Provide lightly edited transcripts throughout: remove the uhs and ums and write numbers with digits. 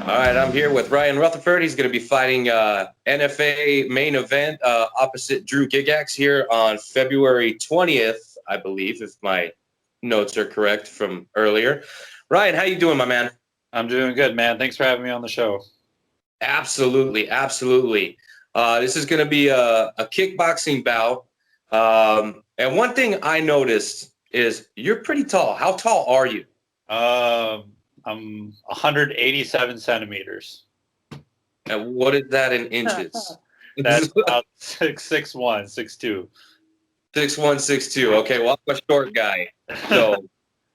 All right, I'm here with Ryan Rutherford. He's going to be fighting NFA main event opposite Drew Gigax here on February 20th, I believe, if my notes are correct from earlier. Ryan, how you doing, my man? I'm doing good, man. Thanks for having me on the show. Absolutely, absolutely. This is going to be a kickboxing bout. And one thing I noticed is you're pretty tall. How tall are you? I'm 187 centimeters. And what is that in inches? That's about 6'1", 6'2". 6'1", 6'2". Okay, well, I'm a short guy, so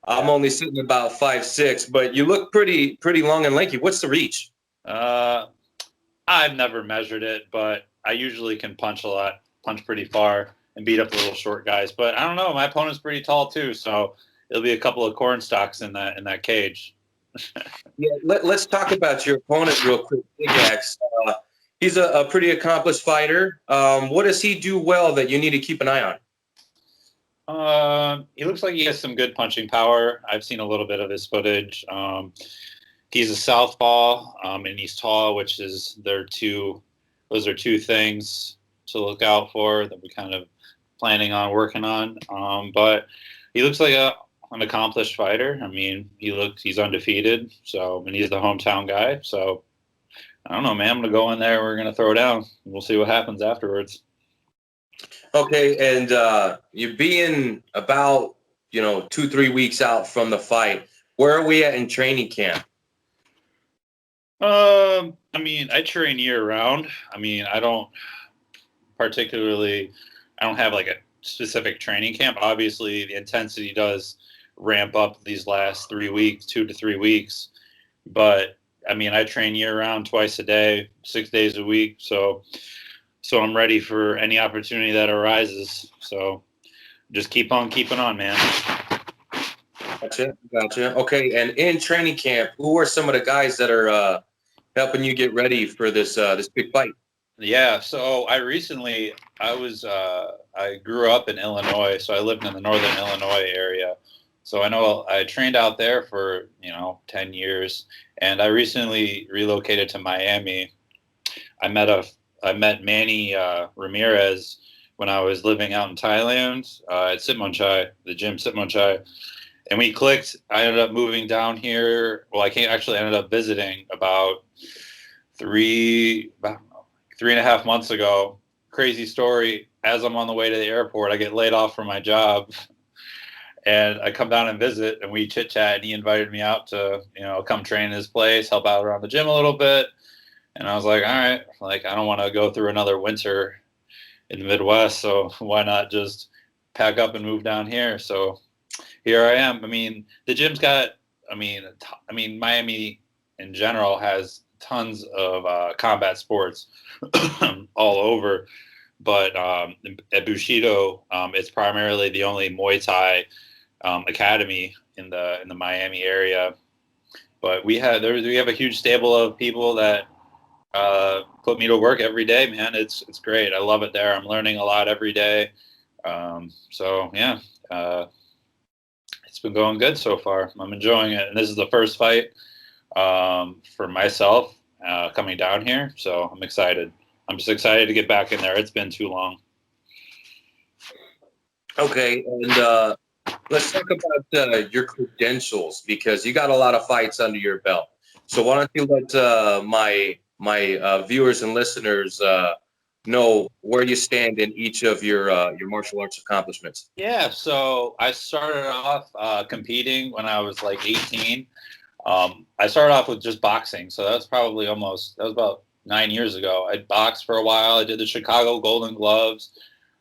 I'm only sitting about 5'6", but you look pretty long and lanky. What's the reach? I've never measured it, but I usually can punch pretty far and beat up the little short guys. But I don't know, my opponent's pretty tall too, so it'll be a couple of corn stalks in that cage. Yeah, let's talk about your opponent real quick, Gigax. He's a pretty accomplished fighter. What does he do well that you need to keep an eye on? He looks like he has some good punching power. I've seen a little bit of his footage. He's a southpaw, and he's tall, those are two things to look out for that we're kind of planning on working on. But he looks like an accomplished fighter. I mean, he's undefeated, and he's the hometown guy. So I don't know, man. I'm gonna go in there. We're gonna throw down. We'll see what happens afterwards. Okay, and you being about 2-3 weeks out from the fight, where are we at in training camp? I mean, I train year round. I mean, I don't have like a specific training camp. Obviously, the intensity does ramp up these last 3 weeks, 2 to 3 weeks. But I mean, I train year round, twice a day, 6 days a week. So I'm ready for any opportunity that arises. So just keep on keeping on, man. Gotcha. Okay, and in training camp, who are some of the guys that are helping you get ready for this big fight? Yeah, so I grew up in Illinois, so I lived in the northern Illinois area. So I trained out there for 10 years, and I recently relocated to Miami. I met Manny Ramirez when I was living out in Thailand at Sitmonchai, the gym Sitmonchai. And we clicked. I ended up moving down here. Well, I ended up visiting about 3.5 months ago. Crazy story. As I'm on the way to the airport, I get laid off from my job. And I come down and visit, and we chit-chat, and he invited me out to, come train in his place, help out around the gym a little bit. And I was like, all right, like, I don't want to go through another winter in the Midwest, so why not just pack up and move down here? So here I am. I mean, the gym's got, Miami in general has tons of combat sports all over. But at Bushido, it's primarily the only Muay Thai academy in the Miami area. But we have a huge stable of people that put me to work every day, man. It's great. I love it there. I'm learning a lot every day. So yeah, it's been going good so far. I'm enjoying it, and this is the first fight for myself coming down here. So I'm excited. I'm just excited to get back in there. It's been too long. Okay, and let's talk about your credentials, because you got a lot of fights under your belt. So why don't you let my viewers and listeners know where you stand in each of your martial arts accomplishments? Yeah, so I started off competing when I was like 18. I started off with just boxing, so that was about 9 years ago. I boxed for a while. I did the Chicago Golden Gloves.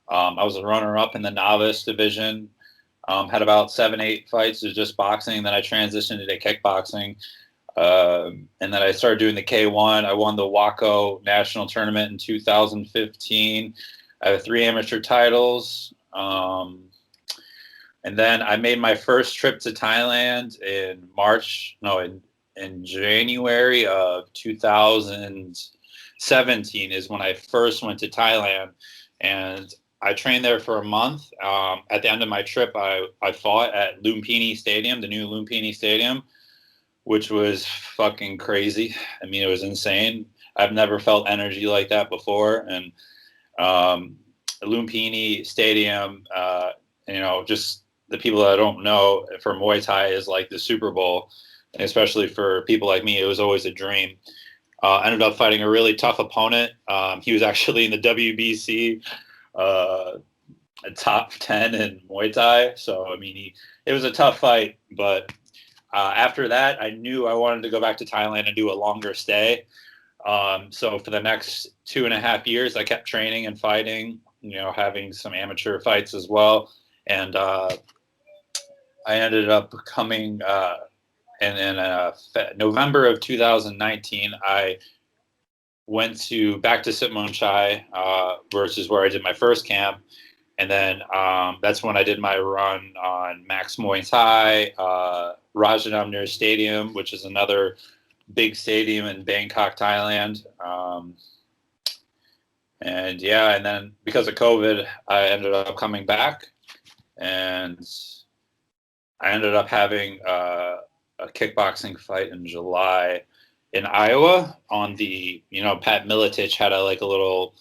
I was a runner-up in the novice division. Had about 7-8 fights of just boxing. Then I transitioned into kickboxing. And then I started doing the K1. I won the Waco National Tournament in 2015. I have 3 amateur titles. And then I made my first trip to Thailand in January of 2017 is when I first went to Thailand, and I trained there for a month. At the end of my trip, I fought at Lumpini Stadium, the new Lumpini Stadium, which was fucking crazy. I mean, it was insane. I've never felt energy like that before. And Lumpini Stadium, just the people that don't know, for Muay Thai is like the Super Bowl. And especially for people like me, it was always a dream. Ended up fighting a really tough opponent. He was actually in the WBC a top 10 in Muay Thai. So, I mean, it was a tough fight. But after that, I knew I wanted to go back to Thailand and do a longer stay. So for the next 2.5 years, I kept training and fighting, having some amateur fights as well. And I ended up coming in November of 2019, I went back to Sitmon Chai, versus where I did my first camp. And then that's when I did my run on Max Muay Thai, Rajanamnir Stadium, which is another big stadium in Bangkok, Thailand. And then because of COVID, I ended up coming back, and I ended up having a kickboxing fight in July in Iowa on the, Pat Miletich had a little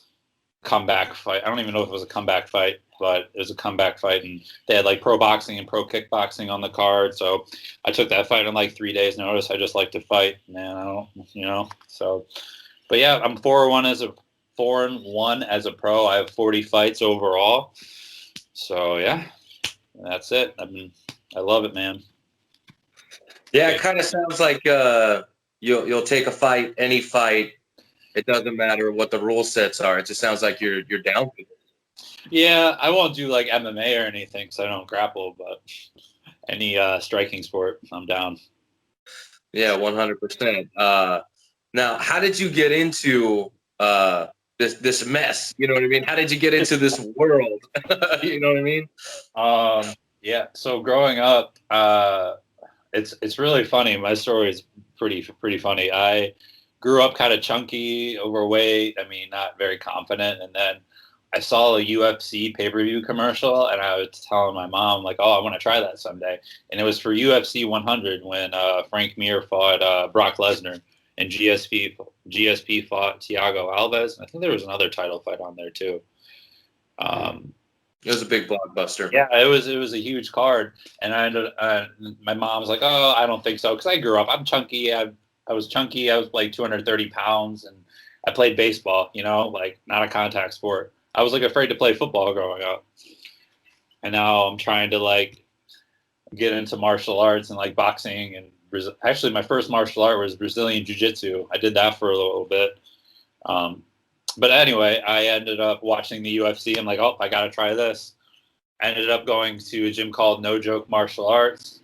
comeback fight. I don't even know if it was a comeback fight, but it was a comeback fight, and they had like pro boxing and pro kickboxing on the card. So I took that fight on 3 days notice. I just like to fight, man. I don't, so, but yeah, I'm 4-1 as a pro. I have 40 fights overall. So yeah, that's it. I love it, man. Yeah, it kind of sounds like you'll take a fight, any fight. It doesn't matter what the rule sets are. It just sounds like you're down with it. Yeah, I won't do like MMA or anything because I don't grapple, but any striking sport, I'm down. Yeah, 100%. Now, how did you get into this mess? You know what I mean? How did you get into this world? You know what I mean? Yeah. So growing up, it's really funny. My story is pretty funny. I grew up kind of chunky, overweight. I mean, not very confident, and then I saw a UFC pay-per-view commercial, and I was telling my mom, like, oh, I want to try that someday. And it was for UFC 100 when Frank Mir fought Brock Lesnar, and GSP fought Thiago Alves. And I think there was another title fight on there too. It was a big blockbuster. Yeah, it was a huge card. And my mom was like, oh, I don't think so. Because I grew up, I'm chunky. I was chunky. I was like 230 pounds, and I played baseball, not a contact sport. I was afraid to play football growing up. And now I'm trying to get into martial arts and boxing. And actually my first martial art was Brazilian Jiu-Jitsu. I did that for a little bit. But anyway, I ended up watching the UFC. I'm like, oh, I got to try this. I ended up going to a gym called No Joke Martial Arts.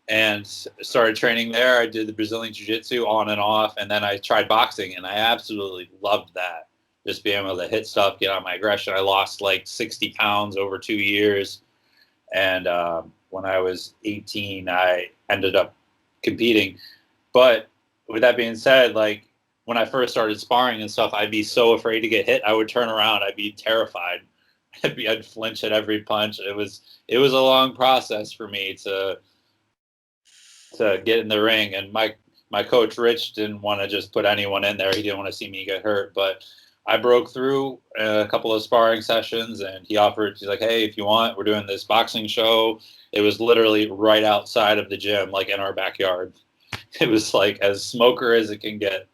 And started training there. I did the Brazilian Jiu-Jitsu on and off. And then I tried boxing, and I absolutely loved that. Just being able to hit stuff, get on my aggression. I lost 60 pounds over 2 years. And when I was 18, I ended up competing. But with that being said, when I first started sparring and stuff, I'd be so afraid to get hit. I would turn around. I'd be terrified. I'd flinch at every punch. It was a long process for me to get in the ring. And my coach, Rich, didn't want to just put anyone in there. He didn't want to see me get hurt. But I broke through a couple of sparring sessions, and he's like, hey, if you want, we're doing this boxing show. It was literally right outside of the gym, in our backyard. It was as smoker as it can get.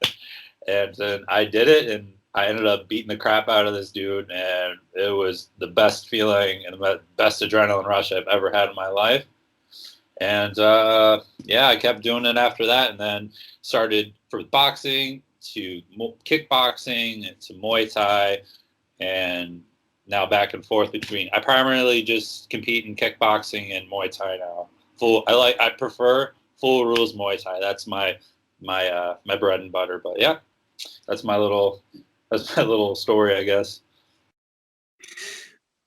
And then I did it, and I ended up beating the crap out of this dude. And it was the best feeling and the best adrenaline rush I've ever had in my life. And I kept doing it after that, and then started for boxing to kickboxing to Muay Thai, and now back and forth between. I primarily just compete in kickboxing and Muay Thai now. I prefer full rules Muay Thai. That's my bread and butter. But yeah, that's my little story, I guess.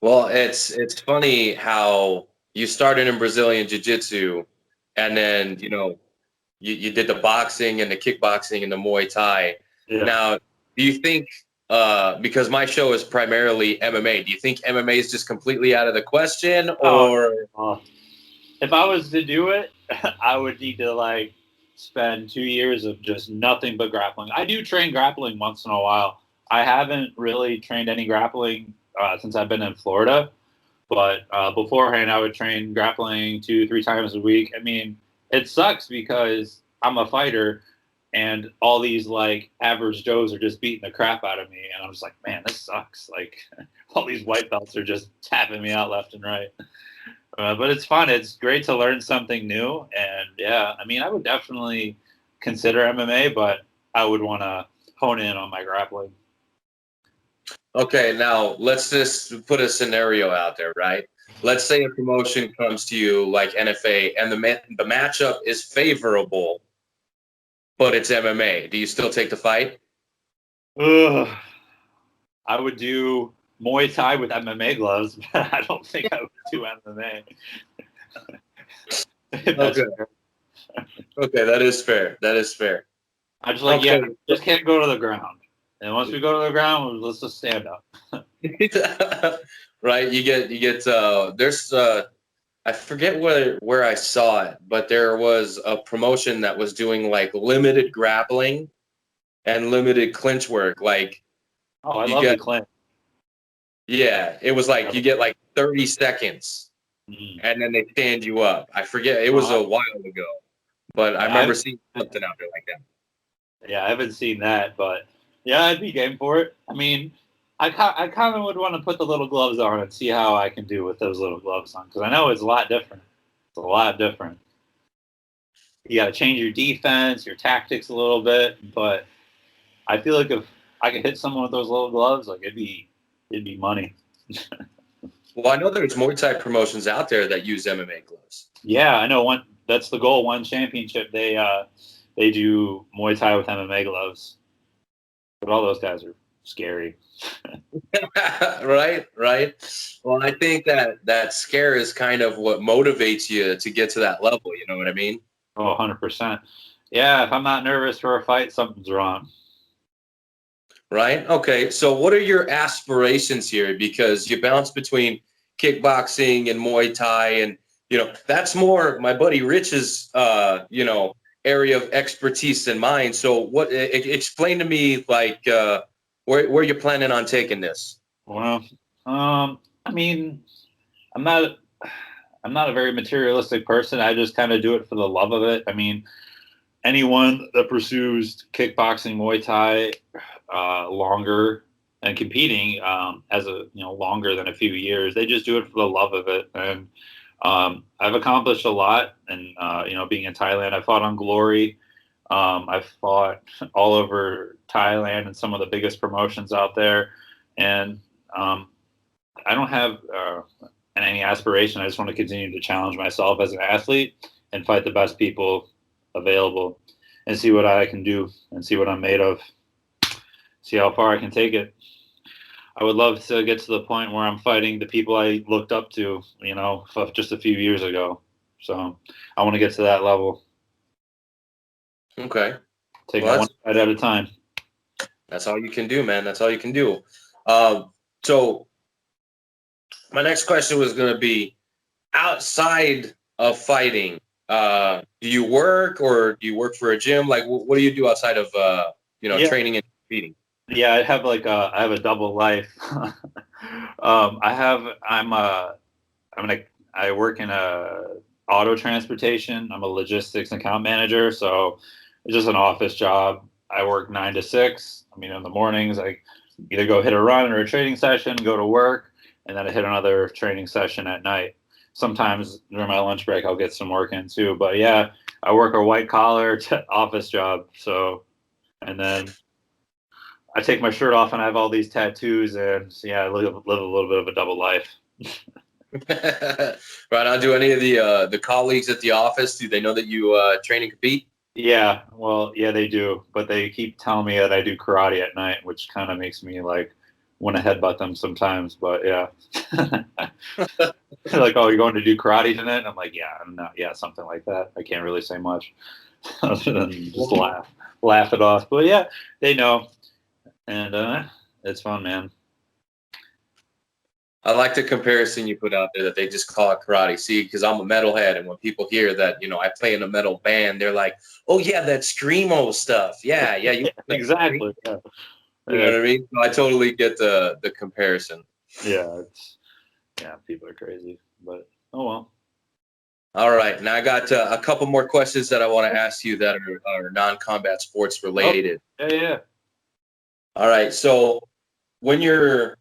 Well, it's funny how you started in Brazilian Jiu-Jitsu, and then you did the boxing and the kickboxing and the Muay Thai. Yeah. Now, do you think, because my show is primarily MMA, do you think MMA is just completely out of the question, or? if I was to do it, I would need to like spend 2 years of just nothing but grappling. I do train grappling once in a while. I haven't really trained any grappling since I've been in Florida, but beforehand I would train grappling 2, 3 times a week. I mean, it sucks because I'm a fighter, and all these like average Joes are just beating the crap out of me, and I'm just like, man, this sucks. Like all these white belts are just tapping me out left and right. But it's fun. It's great to learn something new. And yeah, I mean, I would definitely consider MMA, but I would want to hone in on my grappling. Okay, now let's just put a scenario out there, right? Let's say a promotion comes to you like NFA, and the matchup is favorable, but it's MMA. Do you still take the fight? Ugh. I would do Muay Thai with MMA gloves, but I don't think I would do MMA. Okay. Okay, that is fair. That is fair. I just like, Okay. yeah, just can't go to the ground. And once we go to the ground, let's just stand up. Right, you get there's I forget where I saw it, but there was a promotion that was doing like limited grappling and limited clinch work. Like Oh, I you love the get, clinch. yeah, it was like you get like 30 seconds Mm. and then they stand you up. I forget, it was a while ago, but I remember seeing something out there like that. Yeah, I haven't seen that, but yeah, I'd be game for it. I mean, I kind of would want to put the little gloves on and see how I can do with those little gloves on because I know it's a lot different. It's a lot different. You got to change your defense, your tactics a little bit, but I feel like if I could hit someone with those little gloves, like it'd be money. Well, I know there's Muay Thai promotions out there that use MMA gloves. Yeah, I know. One that's the goal. One championship, they do Muay Thai with MMA gloves, but all those guys are scary. Right, right. Well, I think that scare is kind of what motivates you to get to that level. You know what I mean? Oh, 100%. Yeah, if I'm not nervous for a fight, something's wrong. Right. Okay. So, what are your aspirations here? Because you bounce between kickboxing and Muay Thai, and that's more my buddy Rich's area of expertise than mine. So, explain to me like where you're planning on taking this? Well, I mean, I'm not I'm not a very materialistic person. I just kind of do it for the love of it. I mean, anyone that pursues kickboxing, Muay Thai longer and competing as a longer than a few years, they just do it for the love of it. And I've accomplished a lot. And being in Thailand, I fought on Glory. I've fought all over Thailand and some of the biggest promotions out there. And I don't have any aspiration. I just want to continue to challenge myself as an athlete and fight the best people available and see what I can do and see what I'm made of, see how far I can take it. I would love to get to the point where I'm fighting the people I looked up to, just a few years ago. So I want to get to that level. Okay. Take Well, it one fight at a time. that's all you can do, man. That's all you can do. So my next question was going to be outside of fighting. Do you work or do you work for a gym? Like, what do you do outside of Yeah. training and competing? Yeah, I have a double life. I work in a auto transportation. I'm a logistics account manager, so it's just an office job. I work 9 to 6. I mean, in the mornings, I either go hit a run or a training session, go to work, and then I hit another training session at night. Sometimes during my lunch break, I'll get some work in too. But yeah, I work a white collar office job. So, and then I take my shirt off and I have all these tattoos, and so, yeah, I live a little bit of a double life. Right on. Do any of the colleagues at the office, do they know that you train and compete? Yeah, well, yeah, they do, but they keep telling me that I do karate at night, which kind of makes me like want to headbutt them sometimes. But yeah, like, oh, you're going to do karate tonight? And I'm like, yeah, I'm not. Yeah, something like that. I can't really say much other than just laugh it off. But yeah, they know, and it's fun, man. I like the comparison you put out there that they just call it karate. See, because I'm a metalhead, and when people hear that, I play in a metal band, they're like, "Oh yeah, that screamo stuff. Yeah, yeah, you Exactly. Yeah. You know what I mean? So I totally get the comparison. Yeah, people are crazy, but oh well. All right, now I got a couple more questions that I want to ask you that are non-combat sports related. Oh, yeah. All right, so when you're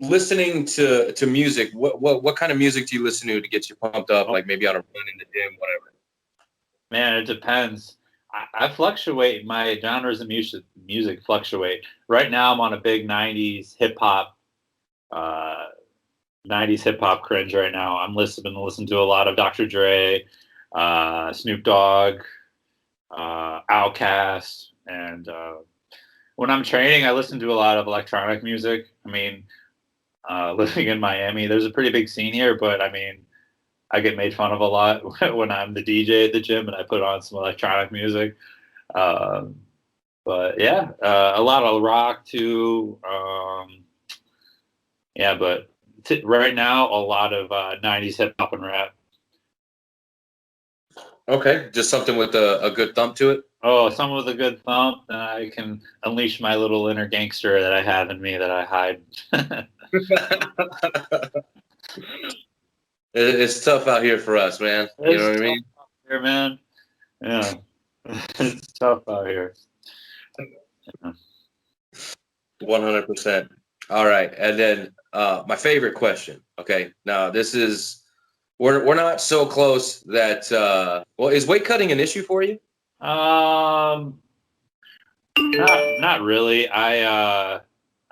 listening to music, what kind of music do you listen to get you pumped up? Like maybe on a run in the gym, whatever. Man, it depends. I fluctuate. My genres of music fluctuate. Right now, I'm on a big '90s hip hop, uh, '90s hip hop cringe. Right now, I'm listening to a lot of Dr. Dre, Snoop Dogg, Outkast, and when I'm training, I listen to a lot of electronic music. I mean, living in Miami, there's a pretty big scene here, but I mean, I get made fun of a lot when I'm the DJ at the gym and I put on some electronic music. Um, but yeah, a lot of rock too. Yeah, but right now, a lot of '90s hip hop and rap. Okay, just something with a good thump to it. Oh, some with a good thump, and I can unleash my little inner gangster that I have in me that I hide. It's tough out here for us, man. You know what I mean? Here, man. Yeah, it's tough out here. 100%. All right, and then my favorite question. Okay, now this is we're not so close that well, is weight cutting an issue for you? Not really. I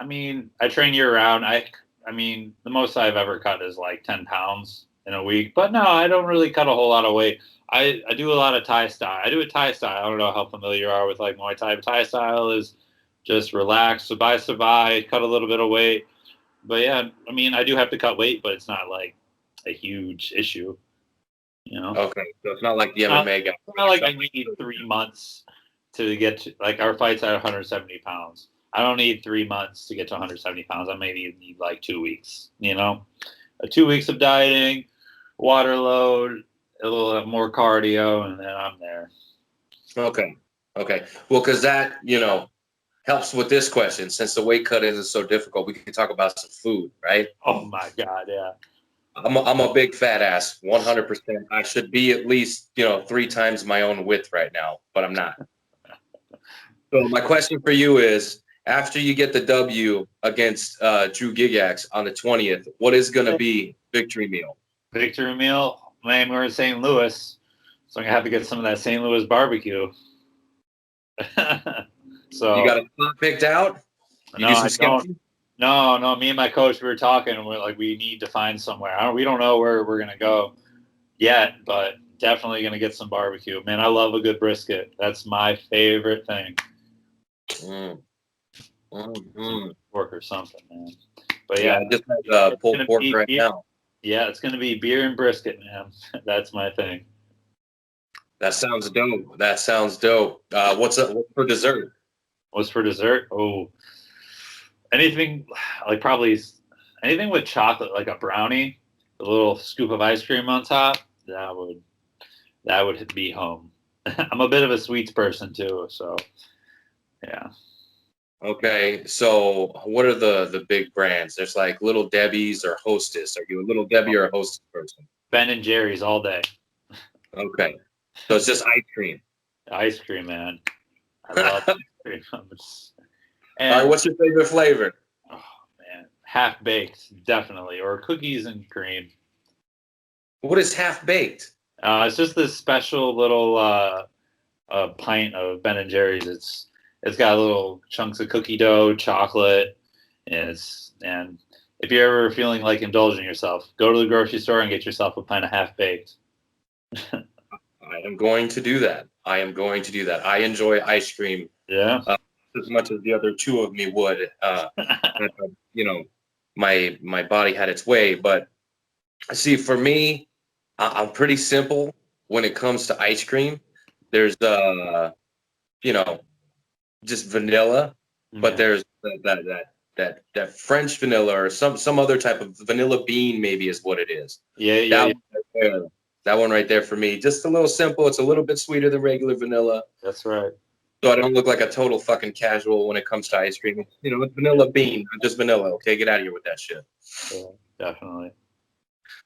mean, I train year round. I mean, the most I've ever cut is like 10 pounds in a week. But no, I don't really cut a whole lot of weight. I do a lot of Thai style. I do a Thai style. I don't know how familiar you are with like Muay Thai. But Thai style is just relax, sabai, cut a little bit of weight. But yeah, I mean, I do have to cut weight, but it's not like a huge issue, you know? Okay, so it's not like the MMA guy. It's not like I need 3 months to get to, like, our fight's at 170 pounds. I don't need 3 months to get to 170 pounds. I maybe need like 2 weeks, 2 weeks of dieting, water load, a little more cardio, and then I'm there. Okay. Well, because that, helps with this question. Since the weight cut isn't so difficult, we can talk about some food, right? Oh my God, yeah. I'm a big fat ass, 100%. I should be at least, 3 times my own width right now, but I'm not. So my question for you is, after you get the W against Drew Gigax on the 20th, what is going to be victory meal? Victory meal? Man, we're in St. Louis, so I'm going to have to get some of that St. Louis barbecue. So you got a spot picked out? You no, do some I scouting? don't. No. Me and my coach, we were talking, and we're like, we need to find somewhere. We don't know where we're gonna go yet, but definitely gonna get some barbecue. Man, I love a good brisket. That's my favorite thing. Pork or something, man. But yeah, I just had pulled pork right now. Yeah, it's gonna be beer and brisket, man. That's my thing. That sounds dope. What's for dessert? What's for dessert? Oh, anything like probably anything with chocolate, like a brownie, a little scoop of ice cream on top. That would be home. I'm a bit of a sweets person too, so yeah. Okay, so what are the big brands? There's like Little Debbie's or Hostess. Are you a Little Debbie or a Hostess person? Ben and Jerry's all day. Okay, so it's just ice cream. Ice cream, man. I love ice cream. All right, what's your favorite flavor? Oh man, half baked, definitely, or cookies and cream. What is half baked? It's just this special little pint of Ben and Jerry's. It's got little chunks of cookie dough, chocolate, and if you're ever feeling like indulging yourself, go to the grocery store and get yourself a pint of half baked. I am going to do that. I enjoy ice cream. Yeah. As much as the other two of me would. My body had its way, but see, for me, I'm pretty simple when it comes to ice cream. There's just vanilla, but there's that that French vanilla or some other type of vanilla bean, maybe is what it is. Yeah, That yeah. one right there, that one right there for me. Just a little simple. It's a little bit sweeter than regular vanilla. That's right. So I don't look like a total fucking casual when it comes to ice cream. You know, it's vanilla bean, not just vanilla. Okay, get out of here with that shit. Yeah, definitely.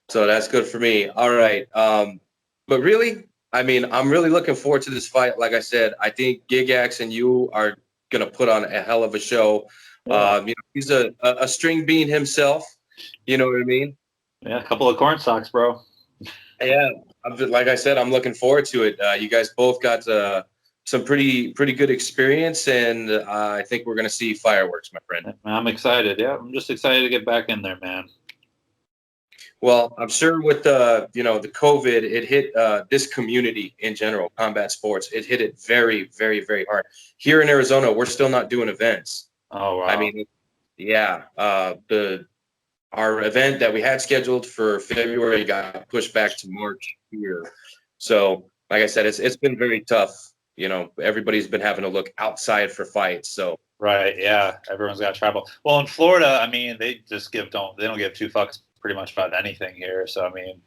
So that's good for me. All right. But really, I mean, I'm really looking forward to this fight. Like I said, I think Gigax and you are gonna put on a hell of a show. Yeah. You know, he's a string bean himself. You know what I mean? Yeah, a couple of corn stalks, bro. Yeah. Like I said, I'm looking forward to it. You guys both got some pretty good experience, and I think we're gonna see fireworks, my friend. I'm excited. Yeah, I'm just excited to get back in there, man. Well, I'm sure with you know, the COVID, it hit this community in general, combat sports. It hit it very, very, very hard. Here in Arizona, we're still not doing events. Oh, wow. I mean, yeah, our event that we had scheduled for February got pushed back to March here. So, like I said, it's been very tough. You know, everybody's been having to look outside for fights. So, Right. Yeah. Everyone's got to travel. Well, in Florida, I mean, they just they don't give two fucks pretty much about anything here. So, I mean,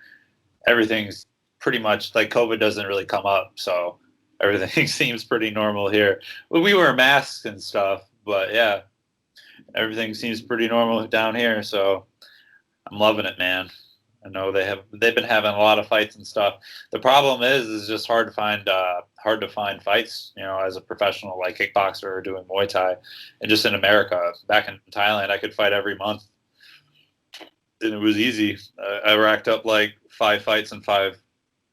everything's pretty much like COVID doesn't really come up. So everything seems pretty normal here. Well, we wear masks and stuff, but yeah, everything seems pretty normal down here. So I'm loving it, man. I know they've been having a lot of fights and stuff. The problem is just hard to find fights, you know, as a professional like kickboxer or doing Muay Thai. And just in America, back in Thailand, I could fight every month. And it was easy. I racked up like 5 fights in 5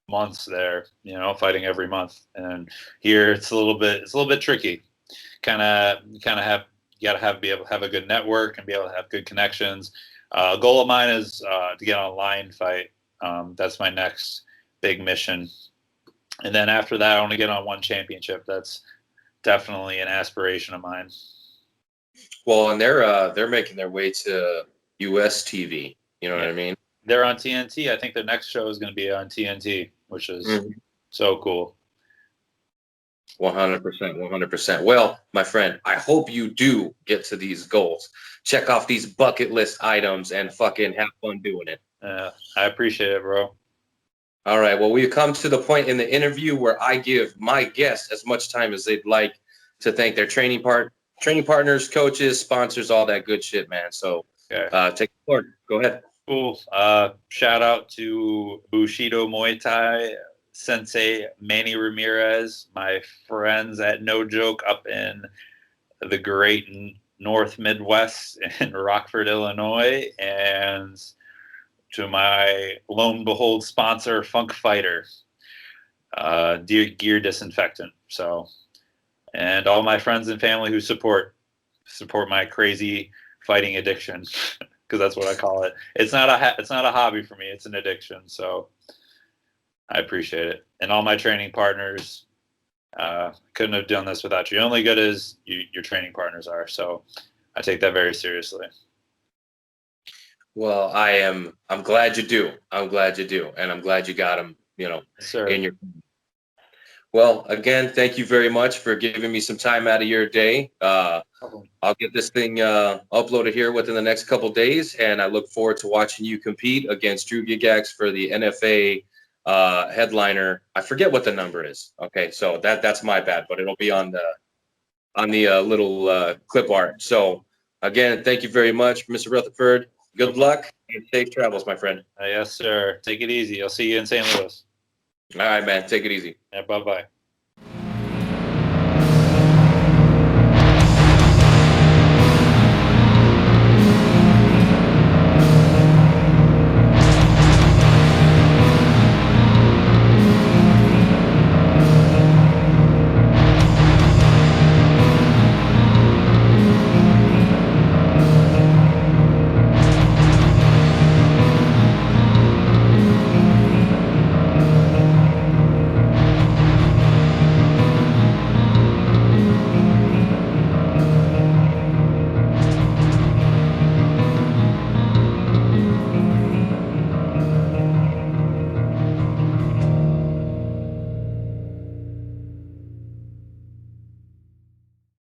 months there, you know, fighting every month. And here it's a little bit tricky. Kind of have you got to be able to have a good network and be able to have good connections. Goal of mine is to get on a line fight. That's my next big mission. And then after that, I want to get on one championship. That's definitely an aspiration of mine. well, and they're making their way to US TV. You know what I mean? They're on TNT. I think their next show is going to be on TNT, which is so cool. 100%, 100%. Well, my friend, I hope you do get to these goals. Check off these bucket list items and fucking have fun doing it. I appreciate it, bro. All right. Well, we've come to the point in the interview where I give my guests as much time as they'd like to thank their training partners, coaches, sponsors, all that good shit, man. So take the floor. Go ahead. Cool. Shout out to Bushido Muay Thai Sensei Manny Ramirez, my friends at No Joke up in the great North Midwest in Rockford, Illinois, and to my lone behold sponsor, Funk Fighter, gear disinfectant. So, and all my friends and family who support my crazy fighting addiction, because that's what I call it. It's not a hobby for me. It's an addiction. So I appreciate it. And all my training partners, couldn't have done this without you. Only good as your training partners are. So I take that very seriously. Well, I'm glad you do. I'm glad you do. And I'm glad you got them, you know, in your. Well, again, thank you very much for giving me some time out of your day. I'll get this thing uploaded here within the next couple days, and I look forward to watching you compete against Drew Gigax for the NFA headliner. I forget what the number is. Okay, so that's my bad, but it'll be on the little clip art. So again, thank you very much, Mr. Rutherford. Good luck and safe travels, my friend. Yes, sir. Take it easy. I'll see you in St. Louis. All right, man. Take it easy. Yeah, bye-bye.